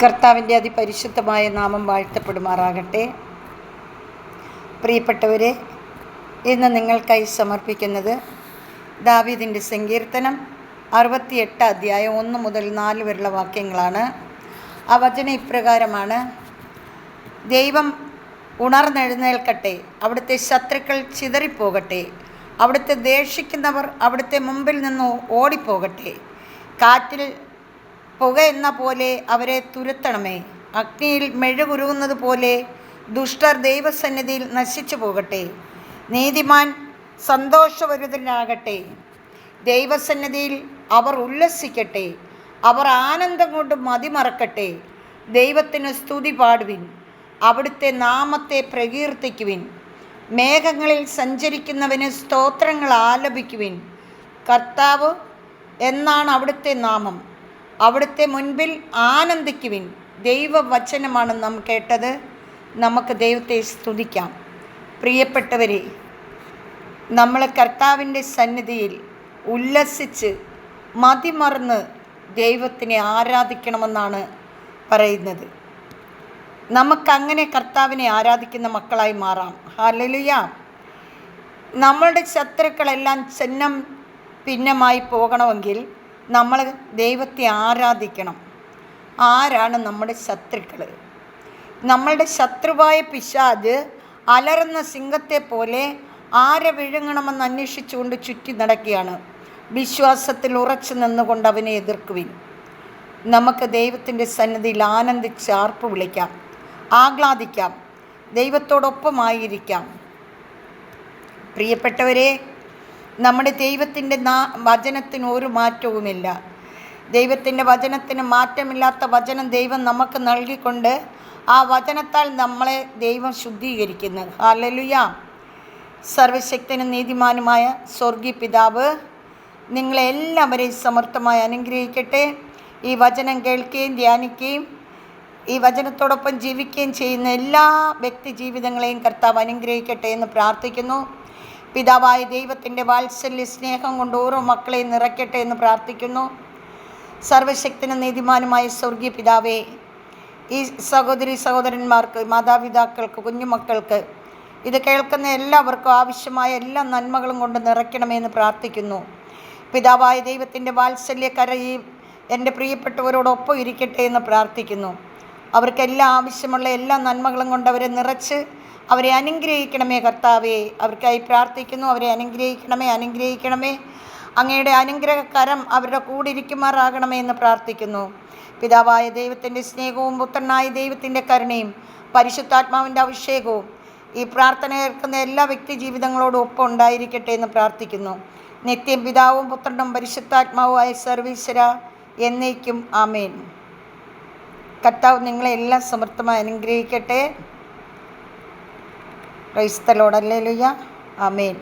കർത്താവിൻ്റെ അതിപരിശുദ്ധമായ നാമം വാഴ്ത്തപ്പെടുമാറാകട്ടെ. പ്രിയപ്പെട്ടവരെ, ഇന്ന് നിങ്ങൾക്കായി സമർപ്പിക്കുന്നത് ദാവീദിൻ്റെ സങ്കീർത്തനം 68 അധ്യായം 1 മുതൽ 4 വരെയുള്ള വാക്യങ്ങളാണ്. ആ വചനം ഇപ്രകാരമാണ്: ദൈവം ഉണർന്നെഴുന്നേൽക്കട്ടെ, അവിടുത്തെ ശത്രുക്കൾ ചിതറിപ്പോകട്ടെ, അവിടുത്തെ ദേഷിക്കുന്നവർ അവിടുത്തെ മുമ്പിൽ നിന്ന് ഓടിപ്പോകട്ടെ. കാറ്റിൽ പുക എന്ന പോലെ അവരെ തുരത്തണമേ, അഗ്നിയിൽ മെഴുകുരുകുന്നത് പോലെ ദുഷ്ടർ ദൈവസന്നിധിയിൽ നശിച്ചു പോകട്ടെ. നീതിമാൻ സന്തോഷഭരിതനാകട്ടെ, ദൈവസന്നിധിയിൽ അവർ ഉല്ലസിക്കട്ടെ, അവർ ആനന്ദം കൊണ്ട് മതിമറക്കട്ടെ. ദൈവത്തിന് സ്തുതി പാടുവിൻ, അവിടുത്തെ നാമത്തെ പ്രകീർത്തിക്കുവിൻ. മേഘങ്ങളിൽ സഞ്ചരിക്കുന്നവന് സ്തോത്രങ്ങൾ ആലപിക്കുവിൻ. കർത്താവ് എന്നാണ് അവിടുത്തെ നാമം, അവിടുത്തെ മുൻപിൽ ആനന്ദിക്കുവിൻ. ദൈവവചനമാണ് നാം കേട്ടത്. നമുക്ക് ദൈവത്തെ സ്തുതിക്കാം. പ്രിയപ്പെട്ടവരെ, നമ്മൾ കർത്താവിൻ്റെ സന്നിധിയിൽ ഉല്ലസിച്ച് മതിമറന്ന് ദൈവത്തിനെ ആരാധിക്കണമെന്നാണ് പറയുന്നത്. നമുക്കങ്ങനെ കർത്താവിനെ ആരാധിക്കുന്ന മക്കളായി മാറാം. ഹല്ലേലൂയ. നമ്മളുടെ ശത്രുക്കളെല്ലാം ഛന്നം ഭിന്നമായി പോകണമെങ്കിൽ നമ്മൾ ദൈവത്തെ ആരാധിക്കണം. ആരാണ് നമ്മുടെ ശത്രുക്കൾ? നമ്മളുടെ ശത്രുവായ പിശാച് അലറുന്ന സിംഹത്തെ പോലെ ആരെ വിഴുങ്ങണമെന്ന് അന്വേഷിച്ചുകൊണ്ട് ചുറ്റി നടക്കുകയാണ്. വിശ്വാസത്തിൽ ഉറച്ചു നിന്നുകൊണ്ട് അവനെ എതിർക്കുവിൻ. നമുക്ക് ദൈവത്തിൻ്റെ സന്നിധിയിൽ ആനന്ദിച്ച് ആർപ്പ് വിളിക്കാം, ആഹ്ലാദിക്കാം, ദൈവത്തോടൊപ്പമായിരിക്കാം. പ്രിയപ്പെട്ടവരെ, നമ്മുടെ ദൈവത്തിൻ്റെ വചനത്തിന് ഒരു മാറ്റവുമില്ല. ദൈവത്തിൻ്റെ വചനത്തിന് മാറ്റമില്ലാത്ത വചനം ദൈവം നമുക്ക് നൽകിക്കൊണ്ട് ആ വചനത്താൽ നമ്മളെ ദൈവം ശുദ്ധീകരിക്കുന്നു. ഹല്ലേലൂയ. സർവശക്തനും നീതിമാനുമായ സ്വർഗീയ പിതാവ് നിങ്ങളെല്ലാവരെയും സമർത്ഥമായി അനുഗ്രഹിക്കട്ടെ. ഈ വചനം കേൾക്കുകയും ധ്യാനിക്കുകയും ഈ വചനത്തോടൊപ്പം ജീവിക്കുകയും ചെയ്യുന്ന എല്ലാ വ്യക്തി ജീവിതങ്ങളെയും കർത്താവ് അനുഗ്രഹിക്കട്ടെ എന്ന് പ്രാർത്ഥിക്കുന്നു. പിതാവായ ദൈവത്തിൻ്റെ വാത്സല്യ സ്നേഹം കൊണ്ട് ഓരോ മക്കളെയും നിറയ്ക്കട്ടെ എന്ന് പ്രാർത്ഥിക്കുന്നു. സർവശക്തനും നീതിമാനുമായ സ്വർഗീയ പിതാവേ, ഈ സഹോദരി സഹോദരന്മാർക്ക്, മാതാപിതാക്കൾക്ക്, കുഞ്ഞുമക്കൾക്ക്, ഇത് കേൾക്കുന്ന എല്ലാവർക്കും ആവശ്യമായ എല്ലാ നന്മകളും കൊണ്ട് നിറയ്ക്കണമെന്ന് പ്രാർത്ഥിക്കുന്നു. പിതാവായ ദൈവത്തിൻ്റെ വാത്സല്യക്കര ഈ എൻ്റെ പ്രിയപ്പെട്ടവരോടൊപ്പം ഇരിക്കട്ടെ എന്ന് പ്രാർത്ഥിക്കുന്നു. അവർക്കെല്ലാം ആവശ്യമുള്ള എല്ലാ നന്മകളും കൊണ്ട് അവരെ നിറച്ച് അവരെ അനുഗ്രഹിക്കണമേ കർത്താവേ. അവർക്കായി പ്രാർത്ഥിക്കുന്നു. അവരെ അനുഗ്രഹിക്കണമേ. അങ്ങയുടെ അനുഗ്രഹകരം അവരുടെ കൂടെ ഇരിക്കുമാറാകണമേ എന്ന് പ്രാർത്ഥിക്കുന്നു. പിതാവായ ദൈവത്തിൻ്റെ സ്നേഹവും പുത്രനായ ദൈവത്തിൻ്റെ കരുണയും പരിശുദ്ധാത്മാവിൻ്റെ അഭിഷേകവും ഈ പ്രാർത്ഥന കേൾക്കുന്ന എല്ലാ വ്യക്തി ജീവിതങ്ങളോടും ഒപ്പം ഉണ്ടായിരിക്കട്ടെ എന്ന് പ്രാർത്ഥിക്കുന്നു. നിത്യം പിതാവും പുത്രനും പരിശുദ്ധാത്മാവുമായ സർവീശ്വര എന്നേക്കും ആമേൻ. കർത്താവ് നിങ്ങളെ എല്ലാം സമൃദ്ധമായി അനുഗ്രഹിക്കട്ടെ. ക്രൈസ്തലോട് ഹല്ലേലൂയ. ആമേൻ.